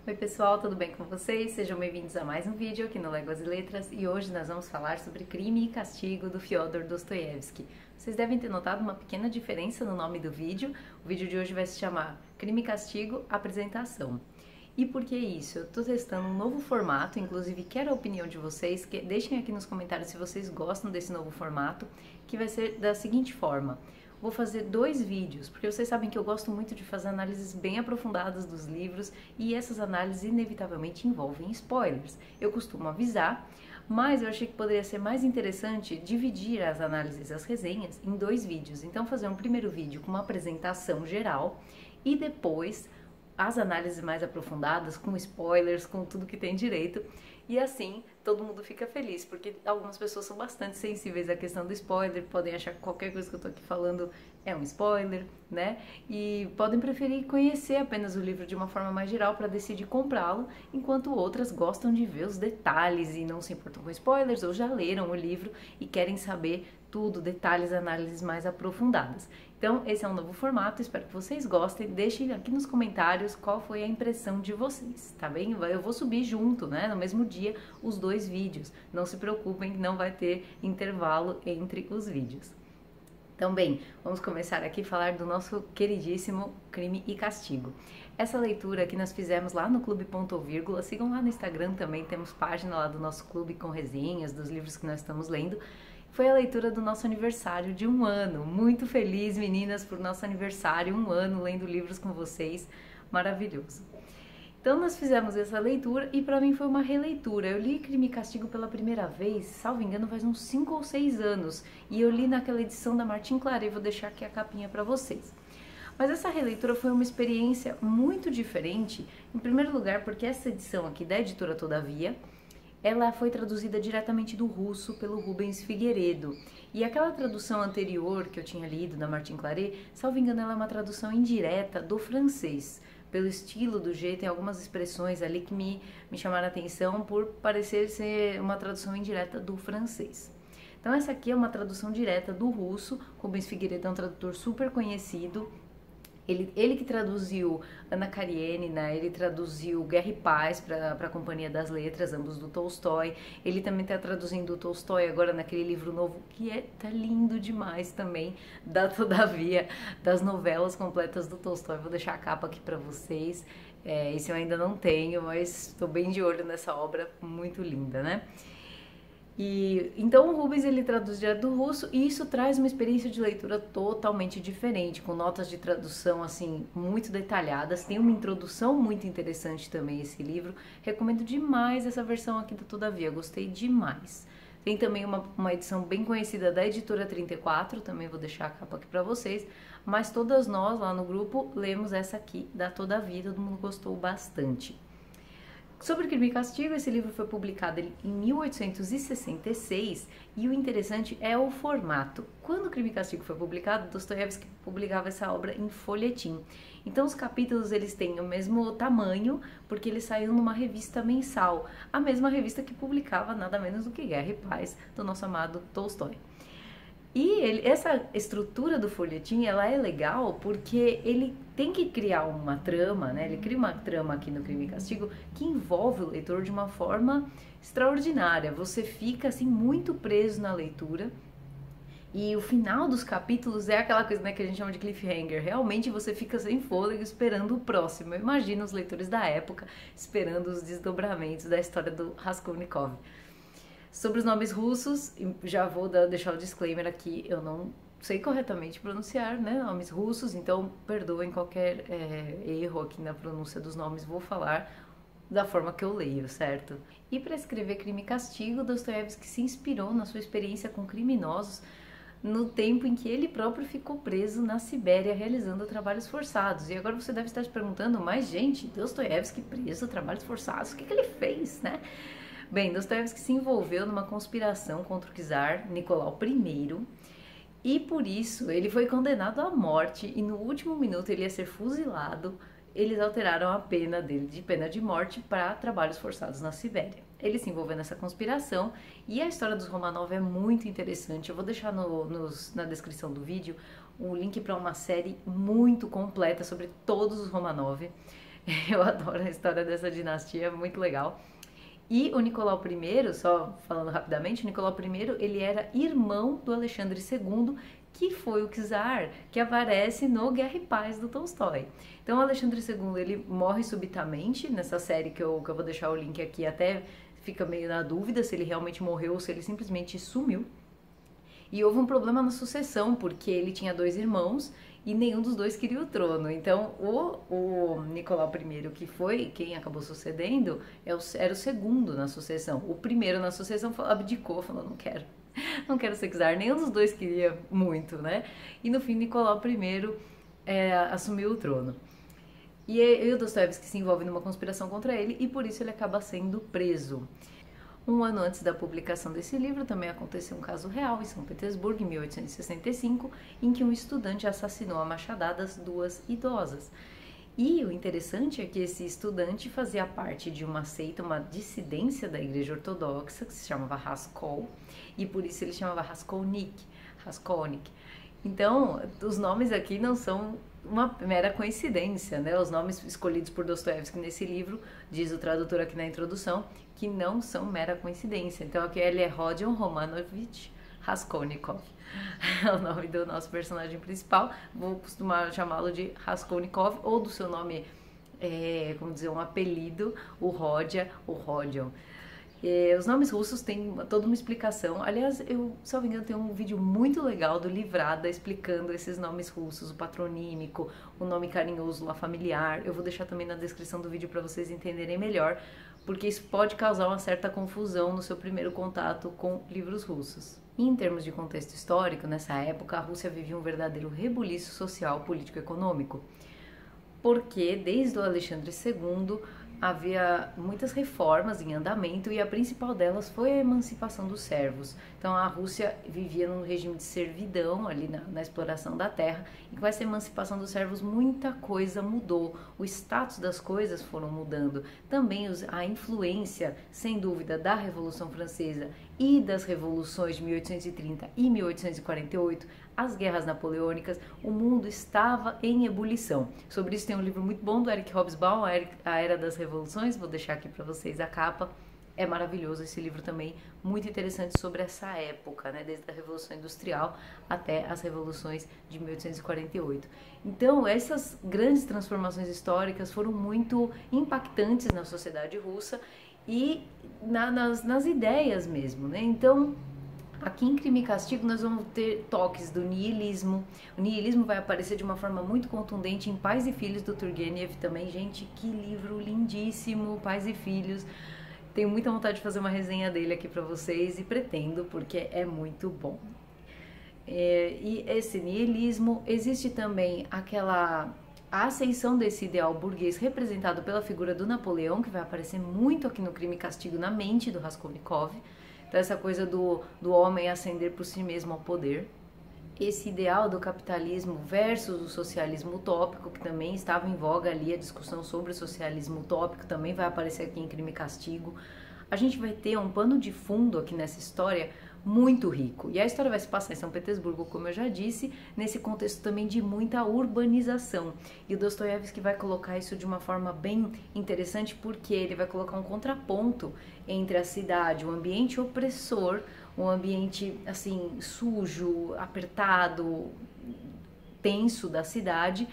Oi pessoal, tudo bem com vocês? Sejam bem-vindos a mais um vídeo aqui no Léguas e Letras e hoje nós vamos falar sobre Crime e Castigo do Fyodor Dostoiévski. Vocês devem ter notado uma pequena diferença no nome do vídeo. O vídeo de hoje vai se chamar Crime e Castigo, Apresentação. E por que isso? Eu tô testando um novo formato, inclusive quero a opinião de vocês, deixem aqui nos comentários se vocês gostam desse novo formato, que vai ser da seguinte forma. Vou fazer 2 vídeos, porque vocês sabem que eu gosto muito de fazer análises bem aprofundadas dos livros e essas análises inevitavelmente envolvem spoilers. Eu costumo avisar, mas eu achei que poderia ser mais interessante dividir as análises, as resenhas, em 2 vídeos. Então fazer um primeiro vídeo com uma apresentação geral e depois as análises mais aprofundadas, com spoilers, com tudo que tem direito. E assim todo mundo fica feliz, porque algumas pessoas são bastante sensíveis à questão do spoiler, podem achar que qualquer coisa que eu tô aqui falando é um spoiler, né? E podem preferir conhecer apenas o livro de uma forma mais geral para decidir comprá-lo, enquanto outras gostam de ver os detalhes e não se importam com spoilers, ou já leram o livro e querem saber tudo, detalhes, análises mais aprofundadas. Então, esse é um novo formato, espero que vocês gostem. Deixem aqui nos comentários qual foi a impressão de vocês, tá bem? Eu vou subir junto, né, no mesmo dia, os 2 vídeos. Não se preocupem, não vai ter intervalo entre os vídeos. Então, bem, vamos começar aqui a falar do nosso queridíssimo Crime e Castigo. Essa leitura que nós fizemos lá no Clube Ponto Vírgula, sigam lá no Instagram também, temos página lá do nosso clube com resenhas dos livros que nós estamos lendo. Foi a leitura do nosso aniversário de 1 ano. Muito feliz, meninas, por nosso aniversário, 1 ano lendo livros com vocês. Maravilhoso. Então nós fizemos essa leitura e para mim foi uma releitura. Eu li Crime e Castigo pela primeira vez, salvo engano, faz uns 5 ou 6 anos. E eu li naquela edição da Martin Claret, vou deixar aqui a capinha para vocês. Mas essa releitura foi uma experiência muito diferente, em primeiro lugar porque essa edição aqui da editora Todavia, ela foi traduzida diretamente do russo pelo Rubens Figueiredo. E aquela tradução anterior que eu tinha lido da Martin Claret, salvo engano, ela é uma tradução indireta do francês. Pelo estilo, do jeito, tem algumas expressões ali que me chamaram a atenção por parecer ser uma tradução indireta do francês. Então essa aqui é uma tradução direta do russo. Rubens Figueiredo é um tradutor super conhecido. Ele que traduziu Ana Karenina, ele traduziu Guerra e Paz para a Companhia das Letras, ambos do Tolstói. Ele também está traduzindo o Tolstói agora naquele livro novo, que tá lindo demais também, da Todavia, das novelas completas do Tolstói. Vou deixar a capa aqui para vocês. Esse eu ainda não tenho, mas estou bem de olho nessa obra, muito linda, né? E então o Rubens ele traduz direto do russo e isso traz uma experiência de leitura totalmente diferente, com notas de tradução assim muito detalhadas. Tem uma introdução muito interessante também esse livro. Recomendo demais essa versão aqui do Todavia, gostei demais. Tem também uma edição bem conhecida da editora 34, também vou deixar a capa aqui para vocês, mas todas nós lá no grupo lemos essa aqui da Todavia, todo mundo gostou bastante. Sobre Crime e Castigo, esse livro foi publicado em 1866 e o interessante é o formato. Quando Crime e Castigo foi publicado, Dostoiévski publicava essa obra em folhetim. Então os capítulos eles têm o mesmo tamanho porque eles saíram numa revista mensal, a mesma revista que publicava nada menos do que Guerra e Paz do nosso amado Tolstói. E essa estrutura do folhetim, ela é legal porque ele tem que criar uma trama, né? Ele cria uma trama aqui no Crime e Castigo que envolve o leitor de uma forma extraordinária. Você fica, assim, muito preso na leitura. E o final dos capítulos é aquela coisa, né, que a gente chama de cliffhanger. Realmente você fica sem fôlego esperando o próximo. Eu imagino os leitores da época esperando os desdobramentos da história do Raskolnikov. Sobre os nomes russos, já vou deixar o disclaimer aqui, eu não sei corretamente pronunciar, né, nomes russos, então perdoem qualquer erro aqui na pronúncia dos nomes, vou falar da forma que eu leio, certo? E para escrever Crime e Castigo, Dostoiévski se inspirou na sua experiência com criminosos no tempo em que ele próprio ficou preso na Sibéria realizando trabalhos forçados. E agora você deve estar se perguntando, mas gente, Dostoiévski preso, trabalhos forçados, o que ele fez, né? Bem, Dostoiévski se envolveu numa conspiração contra o czar Nicolau I e por isso ele foi condenado à morte e no último minuto ele ia ser fuzilado. Eles alteraram a pena dele de pena de morte para trabalhos forçados na Sibéria. Ele se envolveu nessa conspiração e a história dos Romanov é muito interessante. Eu vou deixar na descrição do vídeo o link para uma série muito completa sobre todos os Romanov. Eu adoro a história dessa dinastia, é muito legal. E o Nicolau I, só falando rapidamente, o Nicolau I, ele era irmão do Alexandre II, que foi o czar que aparece no Guerra e Paz do Tolstói. Então o Alexandre II, ele morre subitamente, nessa série que eu vou deixar o link aqui, até fica meio na dúvida se ele realmente morreu ou se ele simplesmente sumiu. E houve um problema na sucessão, porque ele tinha 2 irmãos e nenhum dos dois queria o trono. Então, o Nicolau I, que foi quem acabou sucedendo, era o segundo na sucessão. O primeiro na sucessão abdicou, falou, não quero ser czar. Nenhum dos dois queria muito, né? E no fim, Nicolau I assumiu o trono. E o Dostoiévski se envolve numa conspiração contra ele e por isso ele acaba sendo preso. Um ano antes da publicação desse livro, também aconteceu um caso real em São Petersburgo, em 1865, em que um estudante assassinou a machadadas 2 idosas. E o interessante é que esse estudante fazia parte de uma seita, uma dissidência da Igreja Ortodoxa, que se chamava Raskol, e por isso ele chamava Raskolnik. Então, os nomes aqui não são uma mera coincidência, né? Os nomes escolhidos por Dostoiévski nesse livro, diz o tradutor aqui na introdução, que não são mera coincidência. Então aqui ele é Rodion Romanovich Raskolnikov. É o nome do nosso personagem principal. Vou costumar chamá-lo de Raskolnikov ou do seu nome, como dizer, um apelido, o Rodya, o Rodion. Os nomes russos têm toda uma explicação. Aliás, eu, se não me engano, tem um vídeo muito legal do Livrada explicando esses nomes russos, o patronímico, o nome carinhoso lá familiar. Eu vou deixar também na descrição do vídeo para vocês entenderem melhor, porque isso pode causar uma certa confusão no seu primeiro contato com livros russos. E em termos de contexto histórico, nessa época a Rússia vivia um verdadeiro rebuliço social, político e econômico, porque desde o Alexandre II havia muitas reformas em andamento e a principal delas foi a emancipação dos servos. Então a Rússia vivia num regime de servidão ali na exploração da terra, e com essa emancipação dos servos muita coisa mudou, o status das coisas foram mudando, também a influência, sem dúvida, da Revolução Francesa e das revoluções de 1830 e 1848, as guerras napoleônicas, o mundo estava em ebulição. Sobre isso tem um livro muito bom do Eric Hobsbawm, A Era das Revoluções, vou deixar aqui para vocês a capa. É maravilhoso esse livro também, muito interessante sobre essa época, né, desde a Revolução Industrial até as revoluções de 1848. Então, essas grandes transformações históricas foram muito impactantes na sociedade russa e nas ideias mesmo, né? Então, aqui em Crime e Castigo nós vamos ter toques do niilismo. O niilismo vai aparecer de uma forma muito contundente em Pais e Filhos do Turgenev também. Gente, que livro lindíssimo, Pais e Filhos. Tenho muita vontade de fazer uma resenha dele aqui para vocês e pretendo, porque é muito bom. E esse niilismo, existe também a ascensão desse ideal burguês representado pela figura do Napoleão, que vai aparecer muito aqui no Crime e Castigo na mente do Raskolnikov. Então essa coisa do homem ascender por si mesmo ao poder. Esse ideal do capitalismo versus o socialismo utópico, que também estava em voga ali, a discussão sobre o socialismo utópico também vai aparecer aqui em Crime e Castigo. A gente vai ter um pano de fundo aqui nessa história muito rico. E a história vai se passar em São Petersburgo, como eu já disse, nesse contexto também de muita urbanização. E o Dostoiévski vai colocar isso de uma forma bem interessante, porque ele vai colocar um contraponto entre a cidade, um ambiente opressor, um ambiente assim sujo, apertado, tenso da cidade,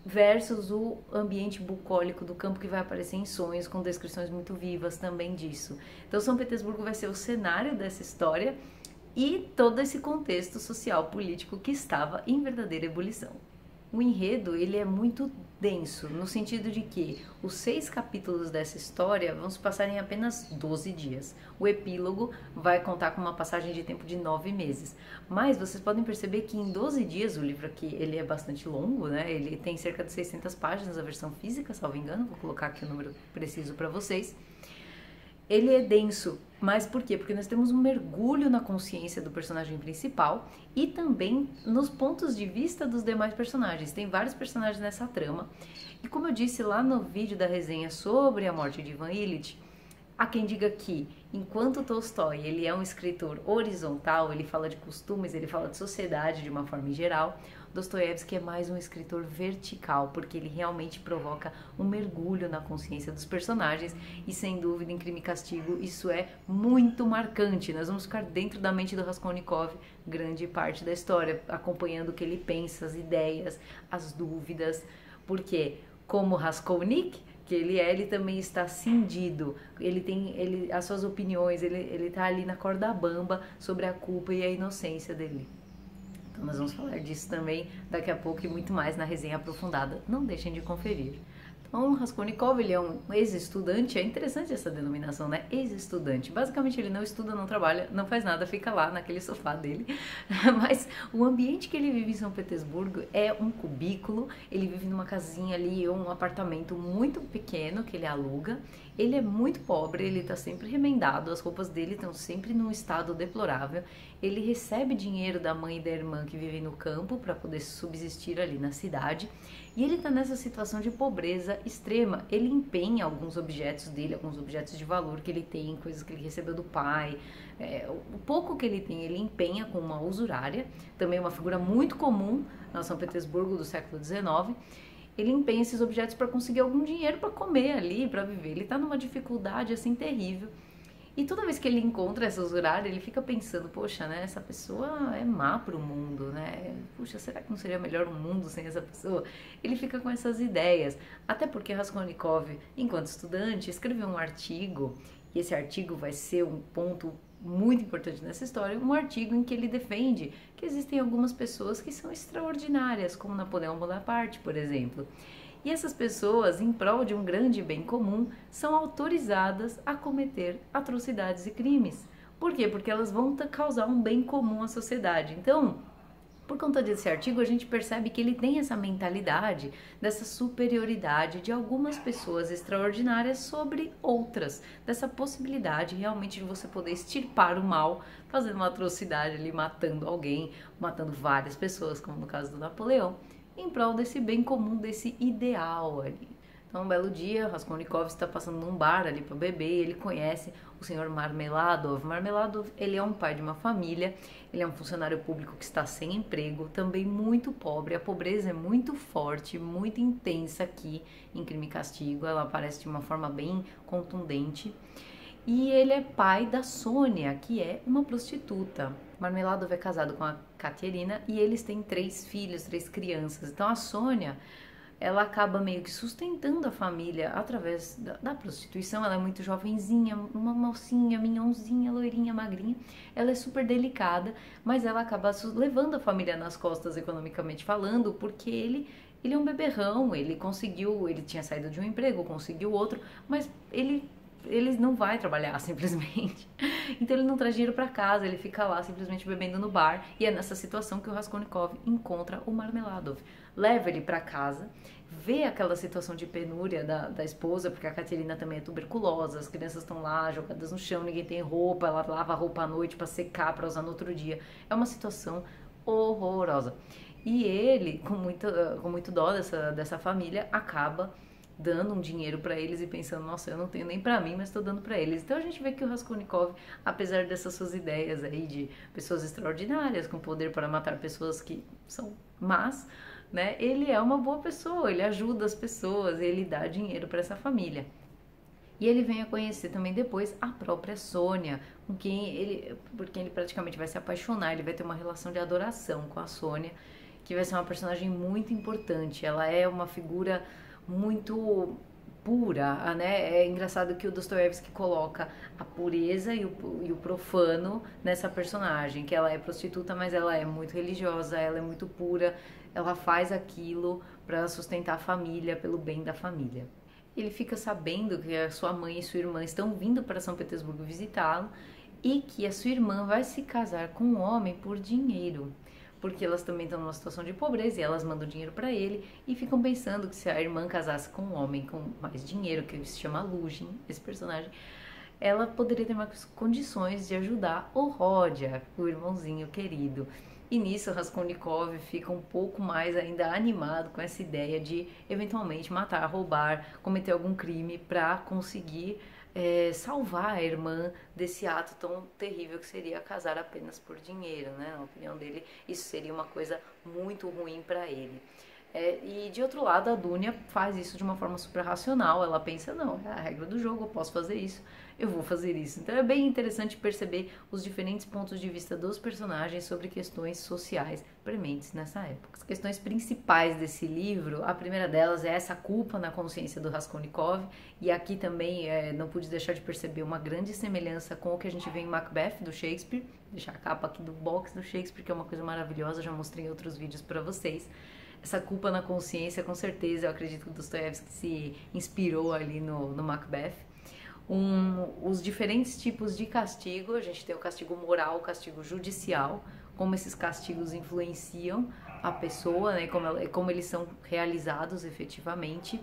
versus o ambiente bucólico do campo, que vai aparecer em Sonhos, com descrições muito vivas também disso. Então São Petersburgo vai ser o cenário dessa história e todo esse contexto social político que estava em verdadeira ebulição. O enredo, ele é muito denso, no sentido de que os 6 capítulos dessa história vão se passar em apenas 12 dias. O epílogo vai contar com uma passagem de tempo de 9 meses. Mas vocês podem perceber que em 12 dias, o livro aqui, ele é bastante longo, né? Ele tem cerca de 600 páginas, a versão física, salvo engano, vou colocar aqui o número preciso para vocês. Ele é denso, mas por quê? Porque nós temos um mergulho na consciência do personagem principal e também nos pontos de vista dos demais personagens. Tem vários personagens nessa trama. E como eu disse lá no vídeo da resenha sobre a morte de Ivan Ilitch, há quem diga que Enquanto Tolstói, ele é um escritor horizontal, ele fala de costumes, ele fala de sociedade de uma forma em geral, Dostoiévski é mais um escritor vertical, porque ele realmente provoca um mergulho na consciência dos personagens e, sem dúvida, em Crime e Castigo, isso é muito marcante. Nós vamos ficar dentro da mente do Raskolnikov grande parte da história, acompanhando o que ele pensa, as ideias, as dúvidas, porque, como Raskolnik, que ele também está cindido, ele tem as suas opiniões, ele tá ali na corda bamba sobre a culpa e a inocência dele. Então nós vamos falar disso também daqui a pouco e muito mais na resenha aprofundada. Não deixem de conferir. Então, Raskolnikov, ele é um ex-estudante, é interessante essa denominação, né? Ex-estudante. Basicamente, ele não estuda, não trabalha, não faz nada, fica lá naquele sofá dele. Mas o ambiente que ele vive em São Petersburgo é um cubículo, ele vive numa casinha ali, um apartamento muito pequeno que ele aluga. Ele é muito pobre, ele tá sempre remendado, as roupas dele estão sempre num estado deplorável. Ele recebe dinheiro da mãe e da irmã que vivem no campo para poder subsistir ali na cidade. E ele tá nessa situação de pobreza extrema. Ele empenha alguns objetos dele, alguns objetos de valor que ele tem, coisas que ele recebeu do pai. O pouco que ele tem, ele empenha com uma usurária, também uma figura muito comum na São Petersburgo do século XIX. Ele empenha esses objetos para conseguir algum dinheiro para comer ali, para viver. Ele tá numa dificuldade assim terrível. E toda vez que ele encontra essa usurária, ele fica pensando, poxa, né, essa pessoa é má pro mundo, né? Puxa, será que não seria melhor um mundo sem essa pessoa? Ele fica com essas ideias. Até porque Raskolnikov, enquanto estudante, escreveu um artigo, e esse artigo vai ser um ponto muito importante nessa história, um artigo em que ele defende que existem algumas pessoas que são extraordinárias, como Napoleão Bonaparte, por exemplo. E essas pessoas, em prol de um grande bem comum, são autorizadas a cometer atrocidades e crimes. Por quê? Porque elas vão causar um bem comum à sociedade. Então, por conta desse artigo, a gente percebe que ele tem essa mentalidade, dessa superioridade de algumas pessoas extraordinárias sobre outras, dessa possibilidade realmente de você poder extirpar o mal, fazendo uma atrocidade ali, matando alguém, matando várias pessoas, como no caso do Napoleão, em prol desse bem comum, desse ideal ali. Então, um belo dia, Raskolnikov está passando num bar ali para beber e ele conhece o senhor Marmeladov. Marmeladov, ele é um pai de uma família, ele é um funcionário público que está sem emprego, também muito pobre. A pobreza é muito forte, muito intensa aqui em Crime e Castigo, ela aparece de uma forma bem contundente. E ele é pai da Sônia, que é uma prostituta. Marmeladov é casado com a Katerina e eles têm 3 filhos, 3 crianças. Então a Sônia, ela acaba meio que sustentando a família através da prostituição. Ela é muito jovenzinha, uma mocinha, minhonzinha, loirinha, magrinha. Ela é super delicada, mas ela acaba levando a família nas costas, economicamente falando, porque ele é um beberrão, ele tinha saído de um emprego, conseguiu outro, mas ele não vai trabalhar simplesmente. Então ele não traz dinheiro para casa, ele fica lá simplesmente bebendo no bar. E é nessa situação que o Raskolnikov encontra o Marmeladov. Leva ele para casa, vê aquela situação de penúria da esposa, porque a Katerina também é tuberculosa, as crianças estão lá jogadas no chão, ninguém tem roupa, ela lava a roupa à noite para secar, para usar no outro dia. É uma situação horrorosa. E ele, com muito dó dessa família, acaba dando um dinheiro para eles e pensando, nossa, eu não tenho nem para mim, mas estou dando para eles. Então a gente vê que o Raskolnikov, apesar dessas suas ideias aí de pessoas extraordinárias, com poder para matar pessoas que são más, né, ele é uma boa pessoa, ele ajuda as pessoas, ele dá dinheiro para essa família. E ele vem a conhecer também depois a própria Sônia, por quem ele praticamente vai se apaixonar, ele vai ter uma relação de adoração com a Sônia, que vai ser uma personagem muito importante. Ela é uma figura muito pura, né? É engraçado que o Dostoiévski coloca a pureza e o profano nessa personagem, que ela é prostituta, mas ela é muito religiosa, ela é muito pura, ela faz aquilo para sustentar a família, pelo bem da família. Ele fica sabendo que a sua mãe e sua irmã estão vindo para São Petersburgo visitá-lo e que a sua irmã vai se casar com um homem por dinheiro, porque elas também estão numa situação de pobreza e elas mandam dinheiro para ele e ficam pensando que se a irmã casasse com um homem com mais dinheiro, que se chama Luzhin, esse personagem, ela poderia ter mais condições de ajudar o Rodya, o irmãozinho querido. E nisso Raskolnikov fica um pouco mais ainda animado com essa ideia de eventualmente matar, roubar, cometer algum crime para conseguir salvar a irmã desse ato tão terrível que seria casar apenas por dinheiro, né? Na opinião dele, isso seria uma coisa muito ruim para ele. E de outro lado, a Dunya faz isso de uma forma super racional. Ela pensa, não, é a regra do jogo, eu posso fazer isso, eu vou fazer isso. Então é bem interessante perceber os diferentes pontos de vista dos personagens sobre questões sociais prementes nessa época. As questões principais desse livro, a primeira delas é essa culpa na consciência do Raskolnikov, e aqui também não pude deixar de perceber uma grande semelhança com o que a gente vê em Macbeth, do Shakespeare. Vou deixar a capa aqui do box do Shakespeare, que é uma coisa maravilhosa, já mostrei em outros vídeos para vocês. Essa culpa na consciência, com certeza, eu acredito que o Dostoiévski se inspirou ali no Macbeth. Os diferentes tipos de castigo, a gente tem o castigo moral, o castigo judicial, como esses castigos influenciam a pessoa, né, como eles são realizados efetivamente.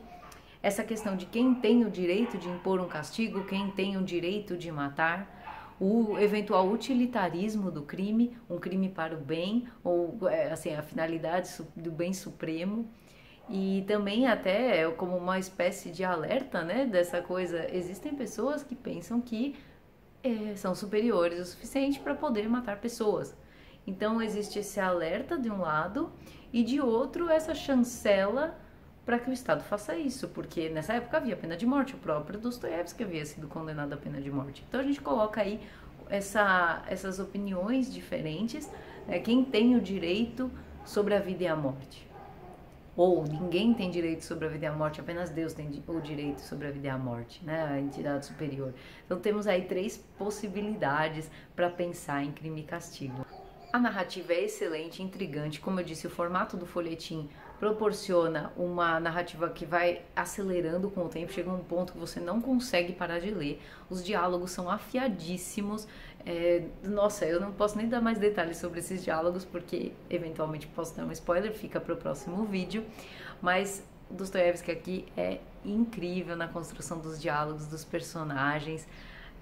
Essa questão de quem tem o direito de impor um castigo, quem tem o direito de matar, o eventual utilitarismo do crime, um crime para o bem, ou assim, a finalidade do bem supremo, e também até como uma espécie de alerta, né, dessa coisa. Existem pessoas que pensam que são superiores o suficiente para poder matar pessoas. Então existe esse alerta de um lado e de outro essa chancela para que o Estado faça isso, porque nessa época havia pena de morte, o próprio Dostoiévski havia sido condenado à pena de morte. Então a gente coloca aí essas opiniões diferentes, né? Quem tem o direito sobre a vida e a morte? Ou ninguém tem direito sobre a vida e a morte, apenas Deus tem o direito sobre a vida e a morte, né? A entidade superior. Então temos aí 3 possibilidades para pensar em Crime e Castigo. A narrativa é excelente, intrigante. Como eu disse, o formato do folhetim proporciona uma narrativa que vai acelerando com o tempo, chega a um ponto que você não consegue parar de ler. Os diálogos são afiadíssimos. Nossa, eu não posso nem dar mais detalhes sobre esses diálogos, porque eventualmente posso dar um spoiler, fica para o próximo vídeo. Mas Dostoiévski aqui é incrível na construção dos diálogos, dos personagens.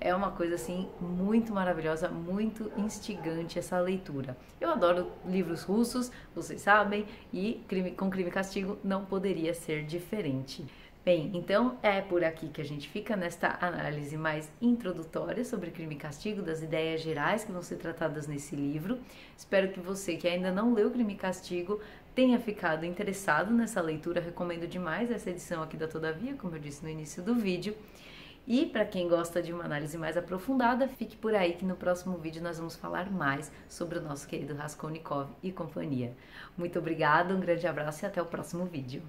É uma coisa assim muito maravilhosa, muito instigante essa leitura. Eu adoro livros russos, vocês sabem, e com Crime e Castigo não poderia ser diferente. Bem, então é por aqui que a gente fica nesta análise mais introdutória sobre Crime e Castigo, das ideias gerais que vão ser tratadas nesse livro. Espero que você que ainda não leu Crime e Castigo tenha ficado interessado nessa leitura. Recomendo demais essa edição aqui da Todavia, como eu disse no início do vídeo. E para quem gosta de uma análise mais aprofundada, fique por aí que no próximo vídeo nós vamos falar mais sobre o nosso querido Raskolnikov e companhia. Muito obrigada, um grande abraço e até o próximo vídeo.